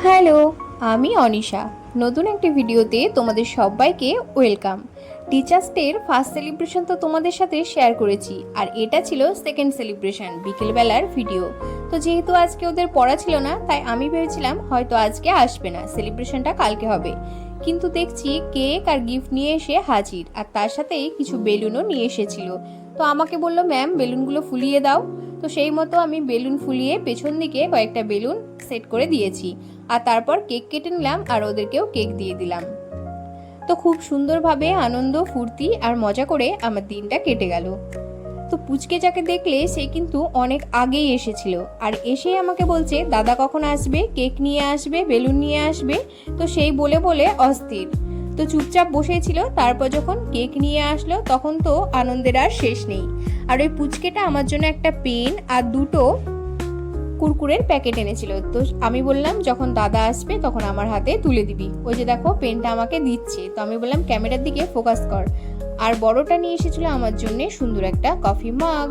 Hello, আমি অনিশা। নতুন একটি ভিডিওতে তোমাদের সবাইকে ওয়েলকাম। টিচার্স ডের ফার্স্ট সেলিব্রেশন তো তোমাদের সাথে শেয়ার করেছি, আর এটা ছিল সেকেন্ড সেলিব্রেশন, বিকেলবেলার ভিডিও। তো যেহেতু আজকে ওদের পড়া ছিল না, তাই আমি ভেবেছিলাম হয়তো আজকে আসবে না, সেলিব্রেশনটা কালকে হবে। কিন্তু দেখছি কেক আর গিফট নিয়ে এসে হাজির, আর তার সাথেই কিছু বেলুনও নিয়ে এসেছিল। তো আমাকে বললো, ম্যাম বেলুনগুলো ফুলিয়ে দাও। তো সেই মতো আমি বেলুন ফুলিয়ে পেছন দিকে কয়েকটা বেলুন সেট করে দিয়েছি, আর তারপর কেক কেটে নিলাম আর ওদেরকেও কেক দিয়ে দিলাম। তো খুব সুন্দরভাবে আনন্দ ফুর্তি আর মজা করে আমার দিনটা কেটে গেল। তো পুচকে যাকে দেখলে সে কিন্তু অনেক আগেই এসেছিল, আর এসে আমাকে বলছে দাদা কখন আসবে, কেক নিয়ে আসবে, বেলুন নিয়ে আসবে। তো সেই বলে বলে অস্থির। তো চুপচাপ বসেছিল, তারপর যখন কেক নিয়ে আসলো তখন তো আনন্দের আর শেষ নেই। আর ওই পুচকেটা আমার জন্য একটা পেন আর দুটো কুরকুরের প্যাকেট এনেছিল। তো আমি বললাম যখন দাদা আসবে তখন আমার হাতে তুলে দিবি। ওই যে দেখো পেনটা আমাকে দিচ্ছে। তো আমি বললাম ক্যামেরার দিকে ফোকাস কর। আর বড়টা নিয়ে এসেছিল আমার জন্য সুন্দর একটা কফি মাগ।